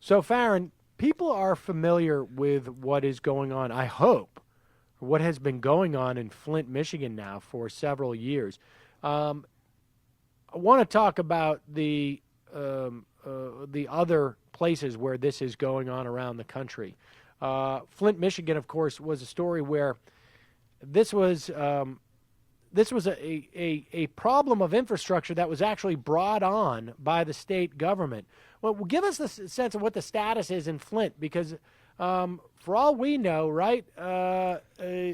So, Farron, people are familiar with what is going on, I hope, what has been going on in Flint, Michigan now for several years. I want to talk about the other places where this is going on around the country. Flint, Michigan, of course, was a story where this was a problem of infrastructure that was actually brought on by the state government. Well, give us the sense of what the status is in Flint, because for all we know, right,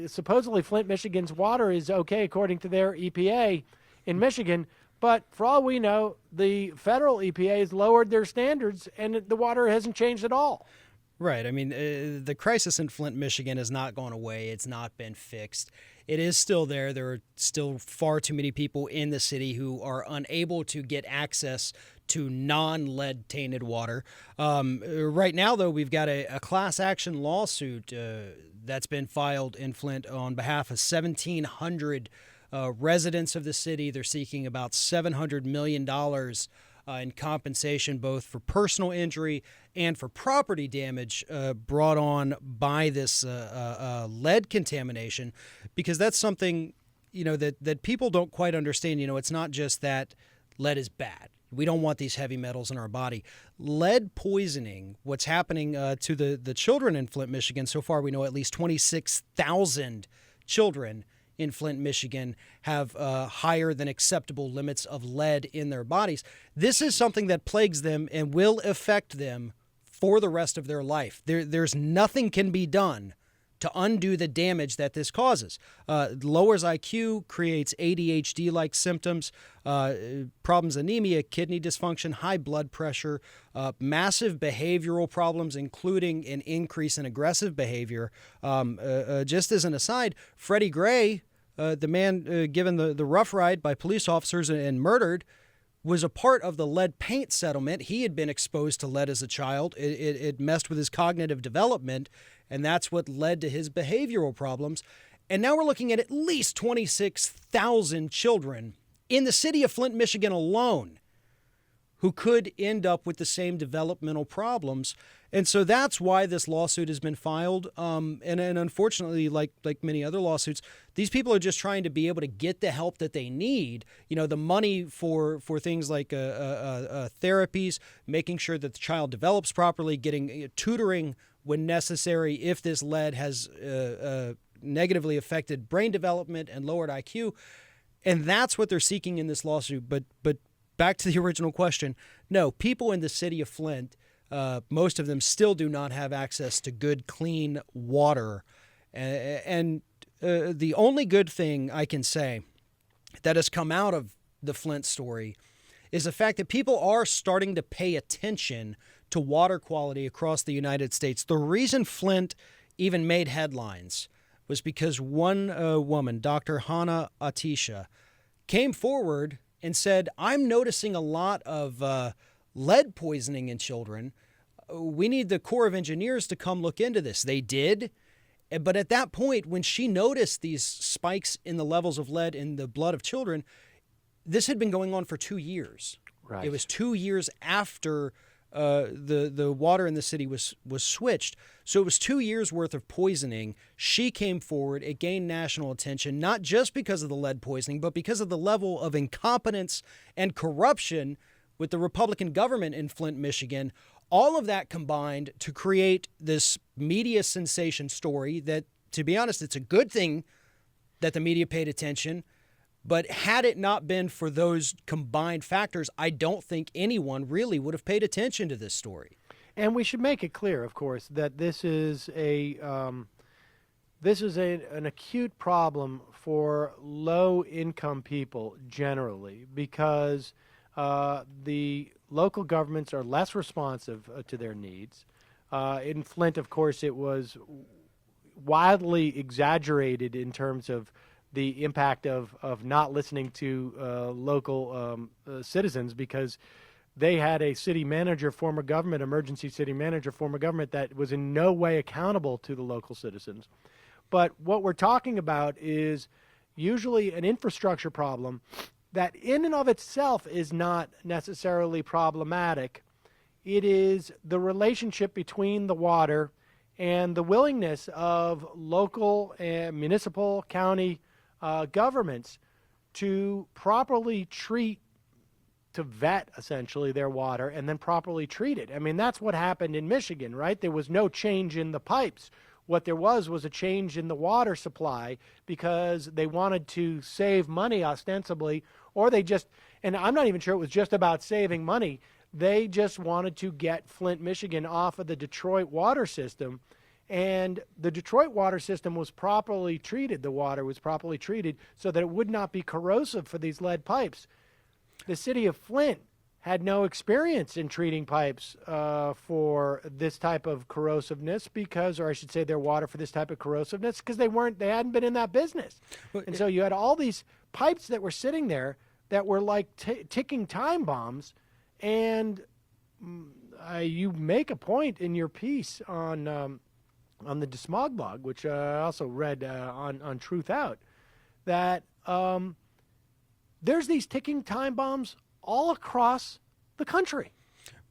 supposedly Flint, Michigan's water is okay according to their EPA in Michigan, but for all we know, the federal EPA has lowered their standards and the water hasn't changed at all. Right. I mean, the crisis in Flint, Michigan has not gone away. It's not been fixed. It is still there. There are still far too many people in the city who are unable to get access to non-lead tainted water. Right now, though, we've got a class action lawsuit that's been filed in Flint on behalf of 1,700 residents of the city. They're seeking about $700 million in compensation, both for personal injury and for property damage brought on by this lead contamination, because that's something, that people don't quite understand. It's not just that lead is bad. We don't want these heavy metals in our body. Lead poisoning, what's happening to the children in Flint, Michigan, so far we know at least 26,000 children in Flint, Michigan have higher than acceptable limits of lead in their bodies. This is something that plagues them and will affect them for the rest of their life. There's nothing can be done to undo the damage that this causes. Lowers IQ, creates ADHD-like symptoms, problems, anemia, kidney dysfunction, high blood pressure, massive behavioral problems, including an increase in aggressive behavior. Just as an aside, Freddie Gray, the man given the rough ride by police officers and murdered, was a part of the lead paint settlement. He had been exposed to lead as a child. It messed with his cognitive development, and that's what led to his behavioral problems. And now we're looking at least 26,000 children in the city of Flint, Michigan alone who could end up with the same developmental problems. And so that's why this lawsuit has been filed. And unfortunately, like many other lawsuits, these people are just trying to be able to get the help that they need. The money for things like therapies, making sure that the child develops properly, getting tutoring when necessary if this lead has negatively affected brain development and lowered IQ. And that's what they're seeking in this lawsuit. But back to the original question, no, people in the city of Flint, most of them still do not have access to good, clean water. And the only good thing I can say that has come out of the Flint story is the fact that people are starting to pay attention to water quality across the United States. The reason Flint even made headlines was because one woman, Dr. Hannah Atisha, came forward and said, I'm noticing a lot of lead poisoning in children. We need the Corps of Engineers to come look into this. They did. But at that point, when she noticed these spikes in the levels of lead in the blood of children, this had been going on for 2 years. Right. It was 2 years after the water in the city was switched. So it was 2 years worth of poisoning. She came forward. It gained national attention, not just because of the lead poisoning, but because of the level of incompetence and corruption with the Republican government in Flint, Michigan. All of that combined to create this media sensation story that, to be honest, it's a good thing that the media paid attention. But had it not been for those combined factors, I don't think anyone really would have paid attention to this story. And we should make it clear, of course, that this is an acute problem for low-income people generally, because the local governments are less responsive to their needs. In Flint, of course, it was wildly exaggerated in terms of the impact of not listening to local citizens, because they had a city manager, former government, emergency city manager, former government, that was in no way accountable to the local citizens. But what we're talking about is usually an infrastructure problem that in and of itself is not necessarily problematic It is the relationship between the water and the willingness of local and municipal, county governments to properly treat, to vet essentially their water and then properly treat it. I mean, that's what happened in Michigan, right? There was no change in the pipes. What there was a change in the water supply because they wanted to save money ostensibly, or they just, and I'm not even sure it was just about saving money. They just wanted to get Flint, Michigan off of the Detroit water system. And the Detroit water system was properly treated. The water was properly treated so that it would not be corrosive for these lead pipes. The city of Flint had no experience in treating pipes for this type of corrosiveness because, or I should say their water for this type of corrosiveness, because they hadn't been in that business. And so you had all these pipes that were sitting there that were like ticking time bombs. And you make a point in your piece on the Desmog blog, which I also read on Truth Out, that there's these ticking time bombs all across the country.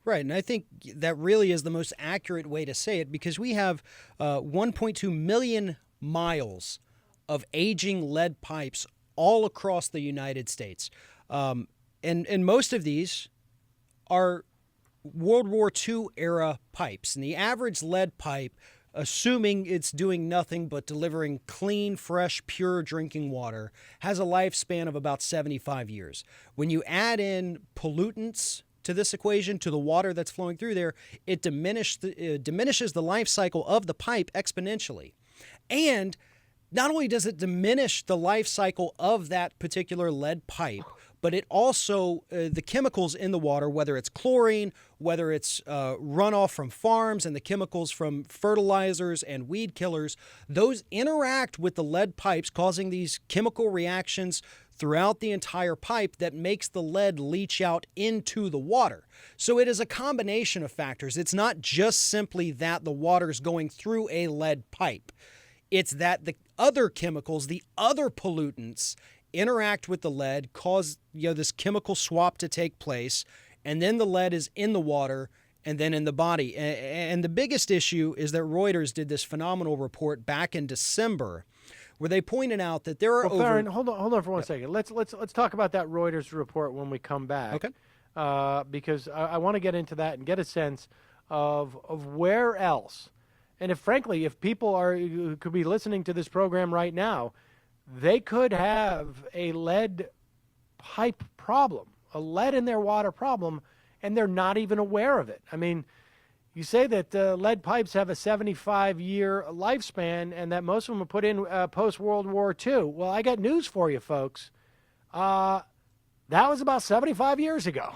Right, and I think that really is the most accurate way to say it because we have 1.2 million miles of aging lead pipes all across the United States. And most of these are World War II era pipes. And the average lead pipe, assuming it's doing nothing but delivering clean, fresh, pure drinking water, has a lifespan of about 75 years. When you add in pollutants to this equation, to the water that's flowing through there, it diminishes the life cycle of the pipe exponentially. And not only does it diminish the life cycle of that particular lead pipe, but it also, the chemicals in the water, whether it's chlorine, whether it's runoff from farms and the chemicals from fertilizers and weed killers, those interact with the lead pipes, causing these chemical reactions throughout the entire pipe that makes the lead leach out into the water. So it is a combination of factors. It's not just simply that the water is going through a lead pipe. It's that the other chemicals, the other pollutants, interact with the lead, cause this chemical swap to take place, and then the lead is in the water and then in the body. And the biggest issue is that Reuters did this phenomenal report back in December where they pointed out that there are Farron, hold on for one second. Let's talk about that Reuters report when we come back. Okay. Because I want to get into that and get a sense of where else. And if people who could be listening to this program right now, they could have a lead pipe problem, a lead in their water problem, and they're not even aware of it. I mean, you say that lead pipes have a 75-year lifespan and that most of them were put in post-World War II. Well, I got news for you, folks. That was about 75 years ago.